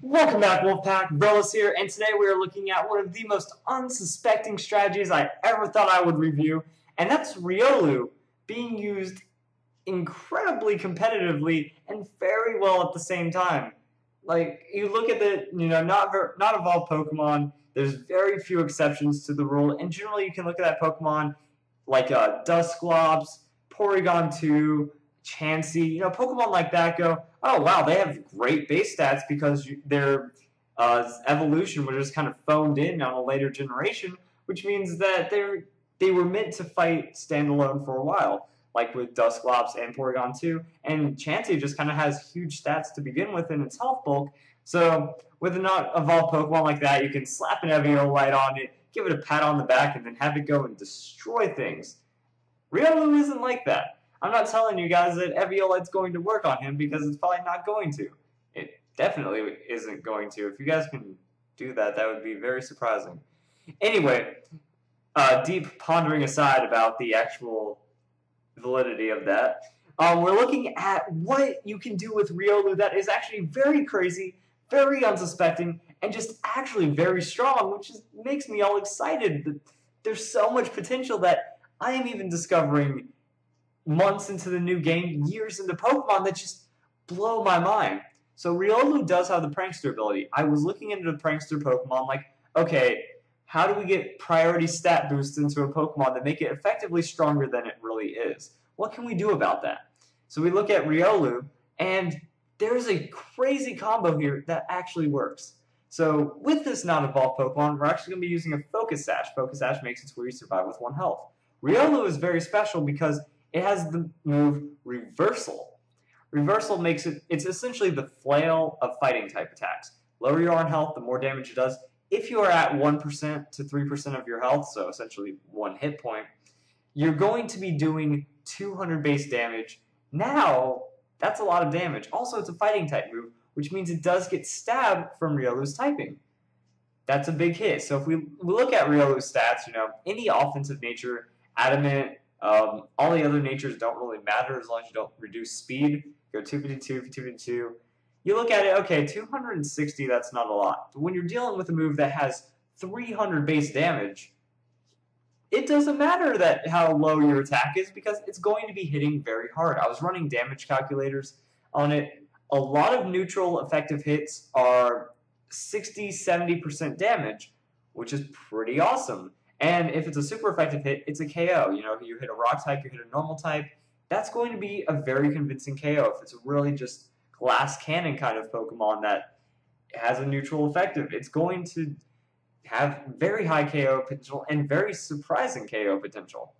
Welcome back, Wolfpack. Verlis here, and today we are looking at one of the most unsuspecting strategies I ever thought I would review, and that's Riolu being used incredibly competitively and very well at the same time. Like, you look at the, not evolved Pokemon, there's very few exceptions to the rule, and generally you can look at that Pokemon like Dusclops, Porygon 2, Chansey, Pokemon like that go, oh wow, they have great base stats because their evolution was just kind of phoned in on a later generation, which means that they were meant to fight standalone for a while, like with Dusclops and Porygon 2, and Chansey just kind of has huge stats to begin with in its health bulk, so with a not evolved Pokemon like that, you can slap an Eviolite on it, give it a pat on the back, and then have it go and destroy things. Riolu isn't like that. I'm not telling you guys that Eviolite's going to work on him because it's probably not going to. It definitely isn't going to. If you guys can do that, that would be very surprising. Anyway, deep pondering aside about the actual validity of that, we're looking at what you can do with Riolu that is actually very crazy, very unsuspecting, and just actually very strong, which makes me all excited. There's so much potential that I am even discovering months into the new game, years into Pokemon that just blow my mind. So Riolu does have the Prankster ability. I was looking into the Prankster Pokemon like, okay, how do we get priority stat boosts into a Pokemon that make it effectively stronger than it really is? What can we do about that? So we look at Riolu, and there's a crazy combo here that actually works. So with this non-evolved Pokemon, we're actually going to be using a Focus Sash. Focus Sash makes it to where you survive with 1 health. Riolu is very special because it has the move Reversal. Reversal makes it's essentially the flail of fighting type attacks. Lower your own health, the more damage it does. If you are at 1% to 3% of your health, so essentially 1 hit point, you're going to be doing 200 base damage. Now, that's a lot of damage. Also, it's a fighting type move, which means it does get stabbed from Riolu's typing. That's a big hit. So if we look at Riolu's stats, any offensive nature, Adamant, all the other natures don't really matter as long as you don't reduce speed. Go 252, 252. You look at it, okay, 260, that's not a lot. But when you're dealing with a move that has 300 base damage, it doesn't matter how low your attack is because it's going to be hitting very hard. I was running damage calculators on it. A lot of neutral effective hits are 60, 70% damage, which is pretty awesome. And if it's a super effective hit, it's a KO. You hit a rock type, you hit a normal type, that's going to be a very convincing KO. If it's really just glass cannon kind of Pokemon that has a neutral effective, it's going to have very high KO potential and very surprising KO potential.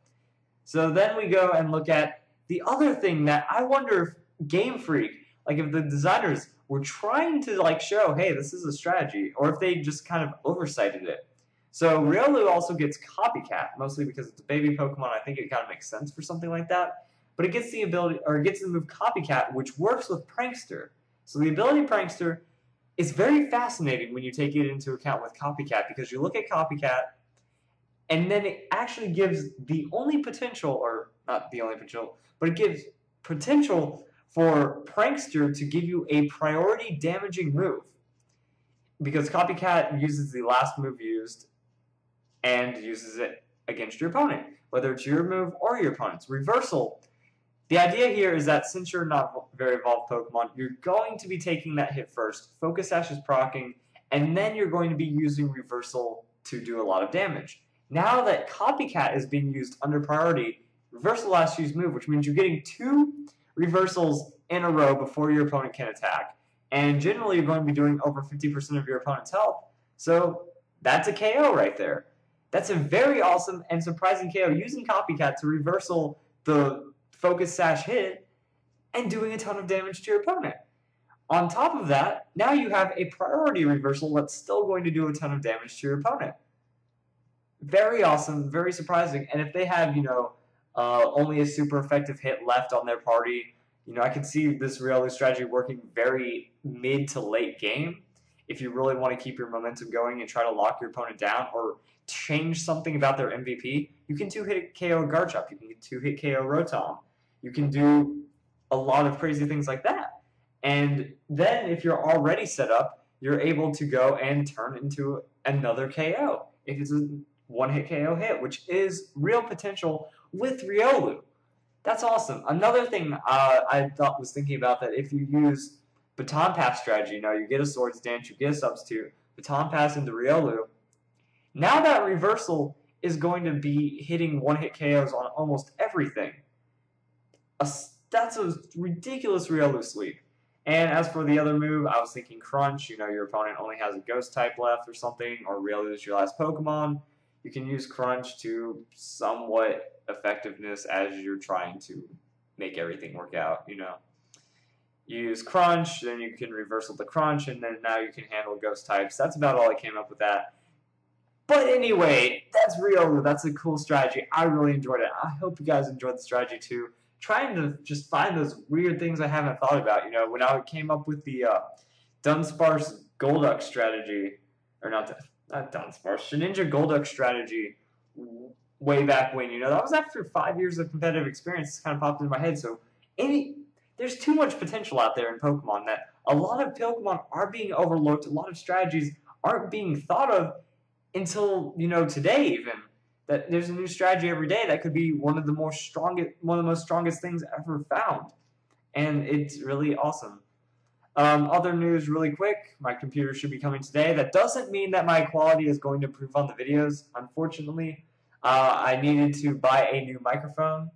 So then we go and look at the other thing that I wonder if Game Freak, like if the designers were trying to show, hey, this is a strategy, or if they just kind of oversighted it. So Riolu also gets Copycat, mostly because it's a baby Pokemon. I think it kind of makes sense for something like that. But it gets the ability, or it gets the move Copycat, which works with Prankster. So the ability Prankster is very fascinating when you take it into account with Copycat, because you look at Copycat, and then it actually gives the only potential, or not the only potential, but it gives potential for Prankster to give you a priority damaging move. Because Copycat uses the last move used, and uses it against your opponent, whether it's your move or your opponent's. Reversal, the idea here is that since you're not very evolved Pokemon, you're going to be taking that hit first, Focus Sash is proccing, and then you're going to be using Reversal to do a lot of damage. Now that Copycat is being used under priority, Reversal last used move, which means you're getting 2 reversals in a row before your opponent can attack. And generally you're going to be doing over 50% of your opponent's health. So that's a KO right there. That's a very awesome and surprising KO, using Copycat to reversal the Focus Sash hit and doing a ton of damage to your opponent. On top of that, now you have a priority reversal that's still going to do a ton of damage to your opponent. Very awesome, very surprising. And if they have, only a super effective hit left on their party, I can see this Riolu strategy working very mid to late game. If you really want to keep your momentum going and try to lock your opponent down or change something about their MVP, you can 2-hit KO Garchomp, you can 2-hit KO Rotom. You can do a lot of crazy things like that. And then if you're already set up, you're able to go and turn into another KO if it's a one-hit KO hit, which is real potential with Riolu. That's awesome. Another thing I was thinking about, that if you use baton pass strategy, you get a swords dance, you get a substitute, baton pass into Riolu. Now that reversal is going to be hitting one-hit KOs on almost everything. That's a ridiculous Riolu sweep. And as for the other move, I was thinking Crunch. Your opponent only has a Ghost type left or something, or Riolu is your last Pokemon. You can use Crunch to somewhat effectiveness as you're trying to make everything work out, You use Crunch, then you can reversal the Crunch, and then now you can handle Ghost types. That's about all I came up with that. But anyway, that's Riolu. That's a cool strategy. I really enjoyed it. I hope you guys enjoyed the strategy too. Trying to just find those weird things I haven't thought about. When I came up with the Dunsparce Golduck strategy, or not Dunsparce, Shedinja Golduck strategy way back when, that was after 5 years of competitive experience. It's kind of popped into my head. So there's too much potential out there in Pokemon that a lot of Pokemon are being overlooked. A lot of strategies aren't being thought of until, today even. That there's a new strategy every day that could be one of the most strongest things ever found. And it's really awesome. Other news really quick, my computer should be coming today. That doesn't mean that my quality is going to improve on the videos. Unfortunately, I needed to buy a new microphone.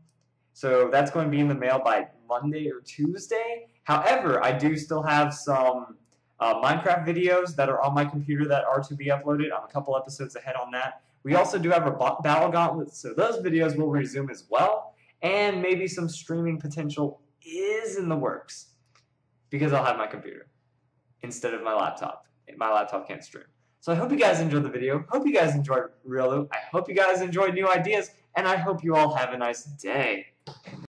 So that's going to be in the mail by Monday or Tuesday. However, I do still have some Minecraft videos that are on my computer that are to be uploaded. I'm a couple episodes ahead on that. We also do have a Battle Gauntlet, so those videos will resume as well. And maybe some streaming potential is in the works, because I'll have my computer instead of my laptop. My laptop can't stream. So I hope you guys enjoyed the video. Hope you guys enjoyed Riolu. I hope you guys enjoyed new ideas, and I hope you all have a nice day.